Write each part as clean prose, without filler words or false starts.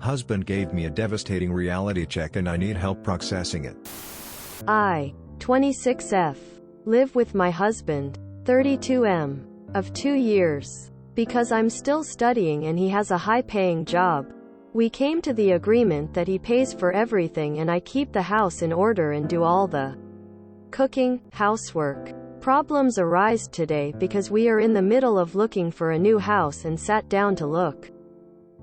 Husband gave me a devastating reality check and I need help processing it. I, 26F, live with my husband, 32M, of 2 years. Because I'm still studying and he has a high-paying job, we came to the agreement that he pays for everything and I keep the house in order and do all the cooking, housework. Problems arise today because we are in the middle of looking for a new house and sat down to look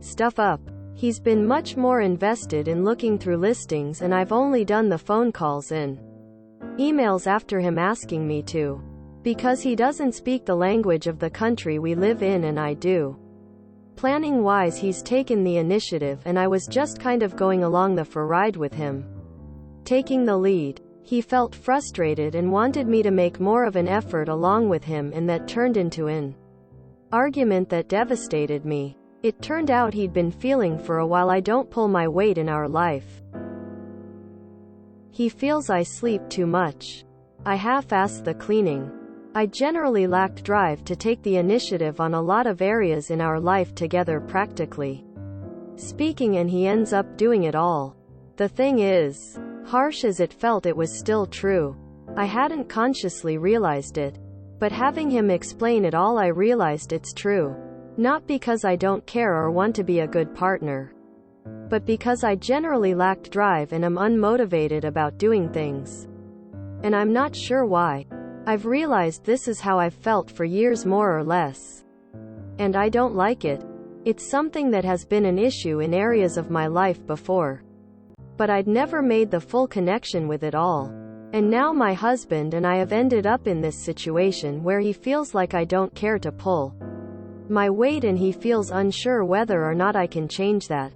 stuff up. He's been much more invested in looking through listings and I've only done the phone calls and emails after him asking me to. Because he doesn't speak the language of the country we live in and I do. Planning-wise he's taken the initiative and I was just kind of going along for ride with him. Taking the lead. He felt frustrated and wanted me to make more of an effort along with him and that turned into an argument that devastated me. It turned out he'd been feeling for a while I don't pull my weight in our life. He feels I sleep too much. I half-ass the cleaning. I generally lacked drive to take the initiative on a lot of areas in our life together practically speaking and he ends up doing it all. The thing is, harsh as it felt it was still true. I hadn't consciously realized it. But having him explain it all I realized it's true. Not because I don't care or want to be a good partner. But because I generally lacked drive and am unmotivated about doing things. And I'm not sure why. I've realized this is how I've felt for years more or less. And I don't like it. It's something that has been an issue in areas of my life before. But I'd never made the full connection with it all. And now my husband and I have ended up in this situation where he feels like I don't care to pull my weight and he feels unsure whether or not I can change that.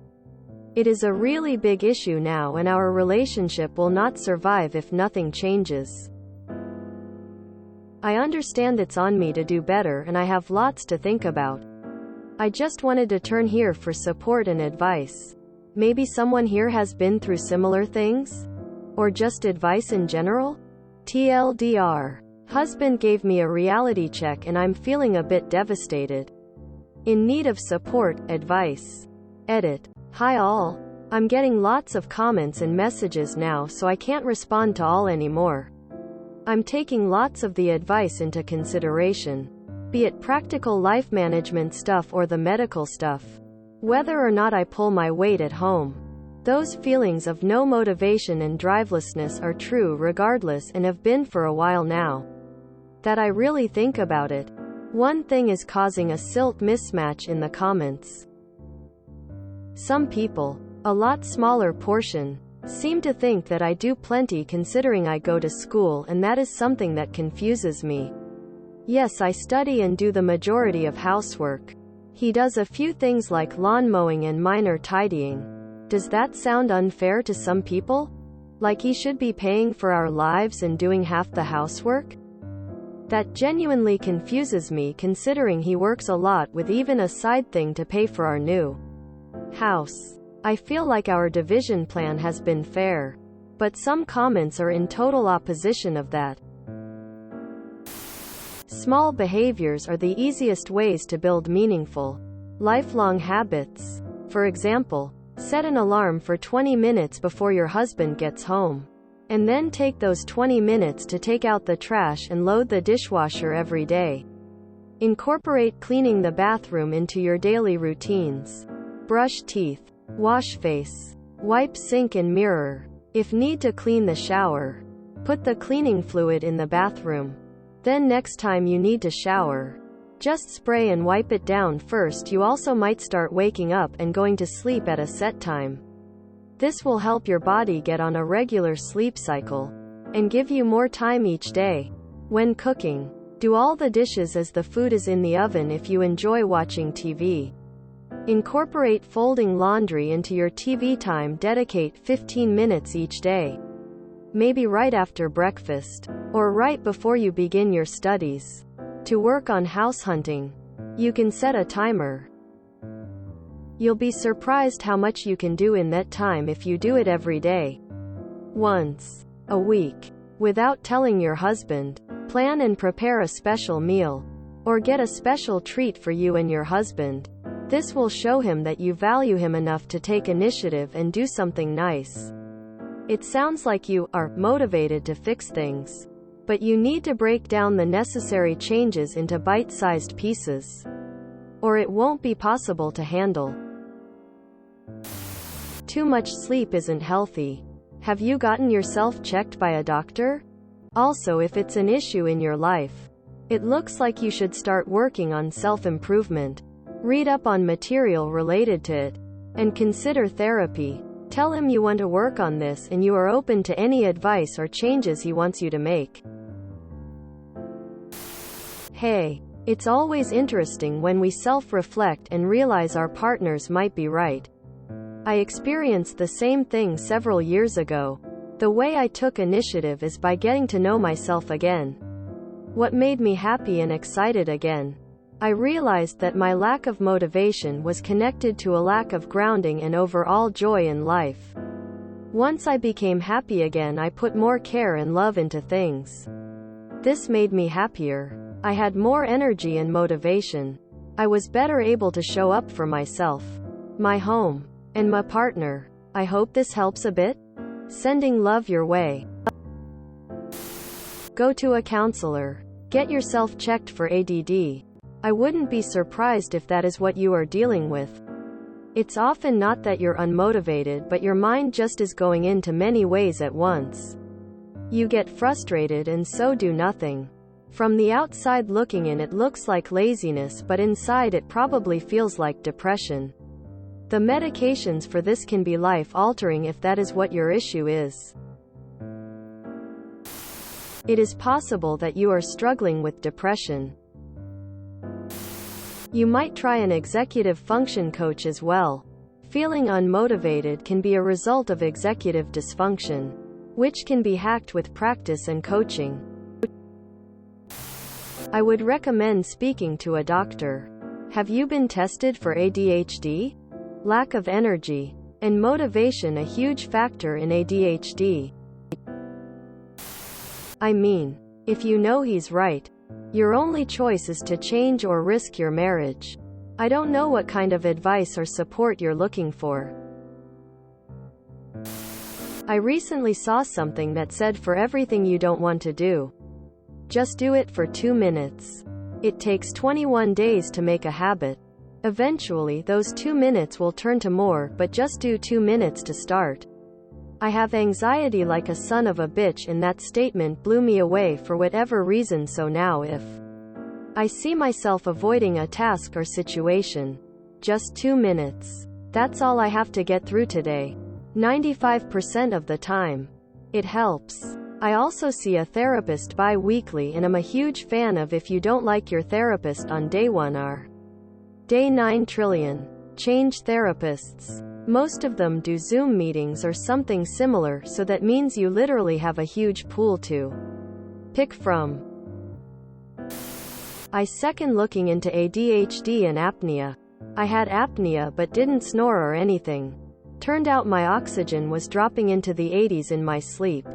It is a really big issue now and our relationship will not survive if nothing changes. I understand it's on me to do better and I have lots to think about. I just wanted to turn here for support and advice. Maybe someone here has been through similar things? Or just advice in general? TLDR. Husband gave me a reality check and I'm feeling a bit devastated. In need of support, advice. Edit. Hi all. I'm getting lots of comments and messages now so I can't respond to all anymore. I'm taking lots of the advice into consideration. Be it practical life management stuff or the medical stuff. Whether or not I pull my weight at home. Those feelings of no motivation and drivelessness are true regardless and have been for a while now. That I really think about it. One thing is causing a silt mismatch in the comments. Some people, a lot smaller portion, seem to think that I do plenty considering I go to school and that is something that confuses me. Yes, I study and do the majority of housework. He does a few things like lawn mowing and minor tidying. Does that sound unfair to some people? Like he should be paying for our lives and doing half the housework? That genuinely confuses me considering he works a lot with even a side thing to pay for our new house. I feel like our division plan has been fair. But some comments are in total opposition of that. Small behaviors are the easiest ways to build meaningful, lifelong habits. For example, set an alarm for 20 minutes before your husband gets home. And then take those 20 minutes to take out the trash and load the dishwasher every day. Incorporate cleaning the bathroom into your daily routines. Brush teeth. Wash face. Wipe sink and mirror. If need to clean the shower, put the cleaning fluid in the bathroom. Then next time you need to shower, just spray and wipe it down first. You also might start waking up and going to sleep at a set time. This will help your body get on a regular sleep cycle and give you more time each day. When cooking, do all the dishes as the food is in the oven if you enjoy watching TV. Incorporate folding laundry into your TV time. Dedicate 15 minutes each day. Maybe right after breakfast, or right before you begin your studies. To work on house hunting, you can set a timer. You'll be surprised how much you can do in that time if you do it every day. Once a week. Without telling your husband, plan and prepare a special meal. Or get a special treat for you and your husband. This will show him that you value him enough to take initiative and do something nice. It sounds like you are motivated to fix things, but you need to break down the necessary changes into bite-sized pieces, or it won't be possible to handle. Too much sleep isn't healthy. Have you gotten yourself checked by a doctor? Also, if it's an issue in your life, it looks like you should start working on self-improvement. Read up on material related to it, and consider therapy. Tell him you want to work on this and you are open to any advice or changes he wants you to make. Hey, it's always interesting when we self-reflect and realize our partners might be right. I experienced the same thing several years ago. The way I took initiative is by getting to know myself again. What made me happy and excited again? I realized that my lack of motivation was connected to a lack of grounding and overall joy in life. Once I became happy again, I put more care and love into things. This made me happier. I had more energy and motivation. I was better able to show up for myself, my home, and my partner. I hope this helps a bit. Sending love your way. Go to a counselor. Get yourself checked for ADD. I wouldn't be surprised if that is what you are dealing with. It's often not that you're unmotivated, but your mind just is going into many ways at once. You get frustrated and so do nothing. From the outside looking in, it looks like laziness, but inside it probably feels like depression. The medications for this can be life-altering if that is what your issue is. It is possible that you are struggling with depression. You might try an executive function coach as well. Feeling unmotivated can be a result of executive dysfunction, which can be hacked with practice and coaching. I would recommend speaking to a doctor. Have you been tested for ADHD? Lack of energy and motivation a huge factor in ADHD. I mean, if you know he's right, your only choice is to change or risk your marriage. I don't know what kind of advice or support you're looking for. I recently saw something that said for everything you don't want to do, just do it for 2 minutes. It takes 21 days to make a habit. Eventually, those 2 minutes will turn to more, but just do 2 minutes to start. I have anxiety like a son of a bitch, and that statement blew me away for whatever reason. So now if I see myself avoiding a task or situation, just 2 minutes. That's all I have to get through today. 95% of the time. It helps. I also see a therapist bi-weekly and am a huge fan of if you don't like your therapist on day 1 or day 9 trillion. Change therapists. Most of them do Zoom meetings or something similar, so that means you literally have a huge pool to pick from. I second looking into ADHD and apnea. I had apnea but didn't snore or anything. Turned out my oxygen was dropping into the 80s in my sleep.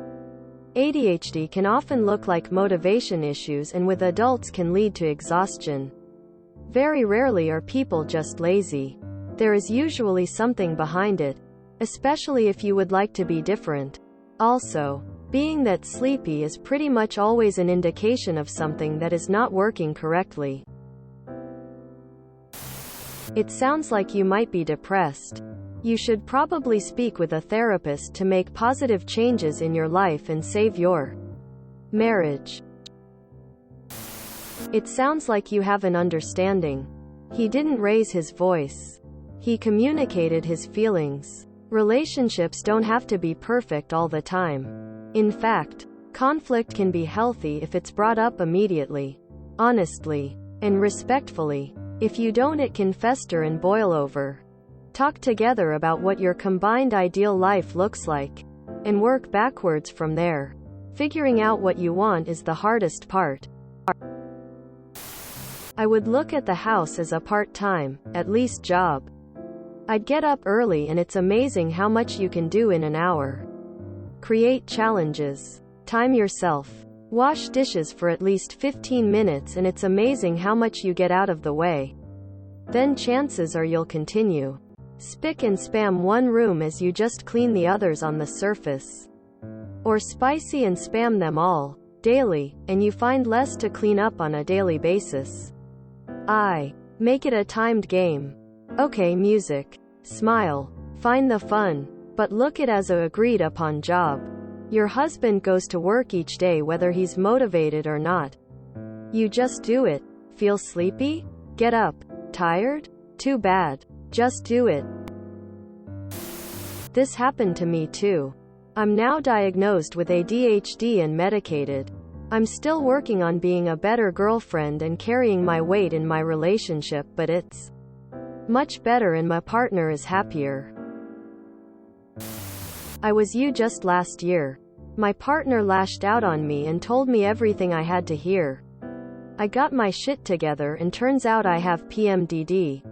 ADHD can often look like motivation issues, and with adults can lead to exhaustion. Very rarely are people just lazy. There is usually something behind it, especially if you would like to be different. Also, being that sleepy is pretty much always an indication of something that is not working correctly. It sounds like you might be depressed. You should probably speak with a therapist to make positive changes in your life and save your marriage. It sounds like you have an understanding. He didn't raise his voice. He communicated his feelings. Relationships don't have to be perfect all the time. In fact, conflict can be healthy if it's brought up immediately, honestly, and respectfully. If you don't, it can fester and boil over. Talk together about what your combined ideal life looks like, and work backwards from there. Figuring out what you want is the hardest part. I would look at the house as a part-time, at least job. I'd get up early, and it's amazing how much you can do in an hour. Create challenges. Time yourself. Wash dishes for at least 15 minutes, and it's amazing how much you get out of the way. then chances are you'll continue. Spick and spam one room as you just clean the others on the surface. Or spicy and spam them all, daily, and you find less to clean up on a daily basis. Make it a timed game. Okay, music. Smile. Find the fun. But look it as a agreed upon job. Your husband goes to work each day whether he's motivated or not. You just do it. Feel sleepy? Get up. Tired? Too bad. Just do it. This happened to me too. I'm now diagnosed with ADHD and medicated. I'm still working on being a better girlfriend and carrying my weight in my relationship, but it's much better and my partner is happier. I was you just last year. My partner lashed out on me and told me everything I had to hear. I got my shit together and turns out I have PMDD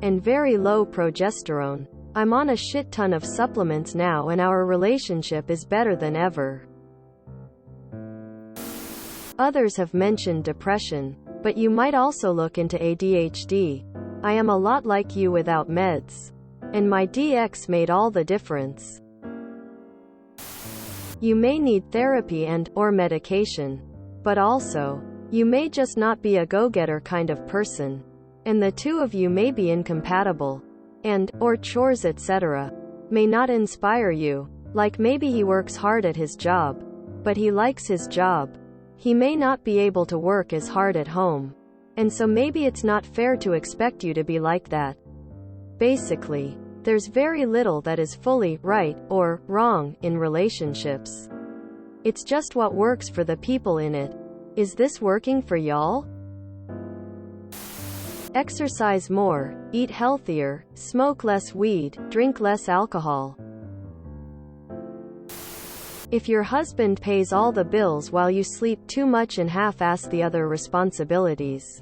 and very low progesterone. I'm on a shit ton of supplements now and our relationship is better than ever. Others have mentioned depression, but you might also look into ADHD. I am a lot like you without meds. And my DX made all the difference. You may need therapy and/or medication. But also, you may just not be a go-getter kind of person. And the two of you may be incompatible. And/or chores etc. may not inspire you. Like maybe he works hard at his job. But he likes his job. He may not be able to work as hard at home. And so maybe it's not fair to expect you to be like that. Basically, there's very little that is fully right or wrong in relationships. It's just what works for the people in it. Is this working for y'all? Exercise more, eat healthier, smoke less weed, drink less alcohol. If your husband pays all the bills while you sleep too much and half-ass the other responsibilities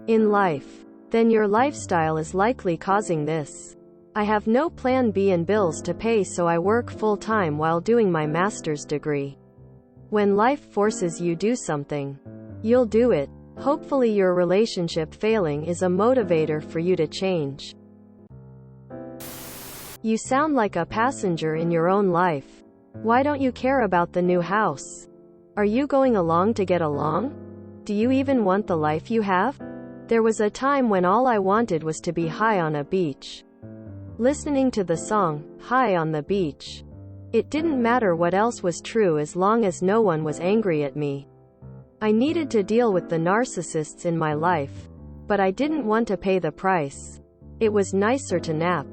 in life, then your lifestyle is likely causing this. I have no plan B and bills to pay, so I work full-time while doing my master's degree. When life forces you do something, you'll do it. Hopefully your relationship failing is a motivator for you to change. You sound like a passenger in your own life. Why don't you care about the new house? Are you going along to get along? Do you even want the life you have? There was a time when all I wanted was to be high on a beach, listening to the song, High on the Beach. It didn't matter what else was true as long as no one was angry at me. I needed to deal with the narcissists in my life, but I didn't want to pay the price. It was nicer to nap.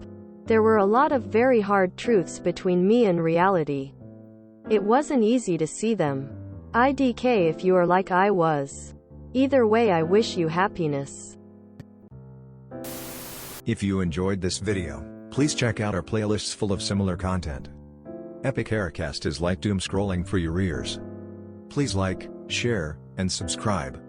There were a lot of very hard truths between me and reality. It wasn't easy to see them. IDK if you are like I was. Either way, I wish you happiness. If you enjoyed this video, please check out our playlists full of similar content. Epic Haircast is like doom scrolling for your ears. Please like, share, and subscribe.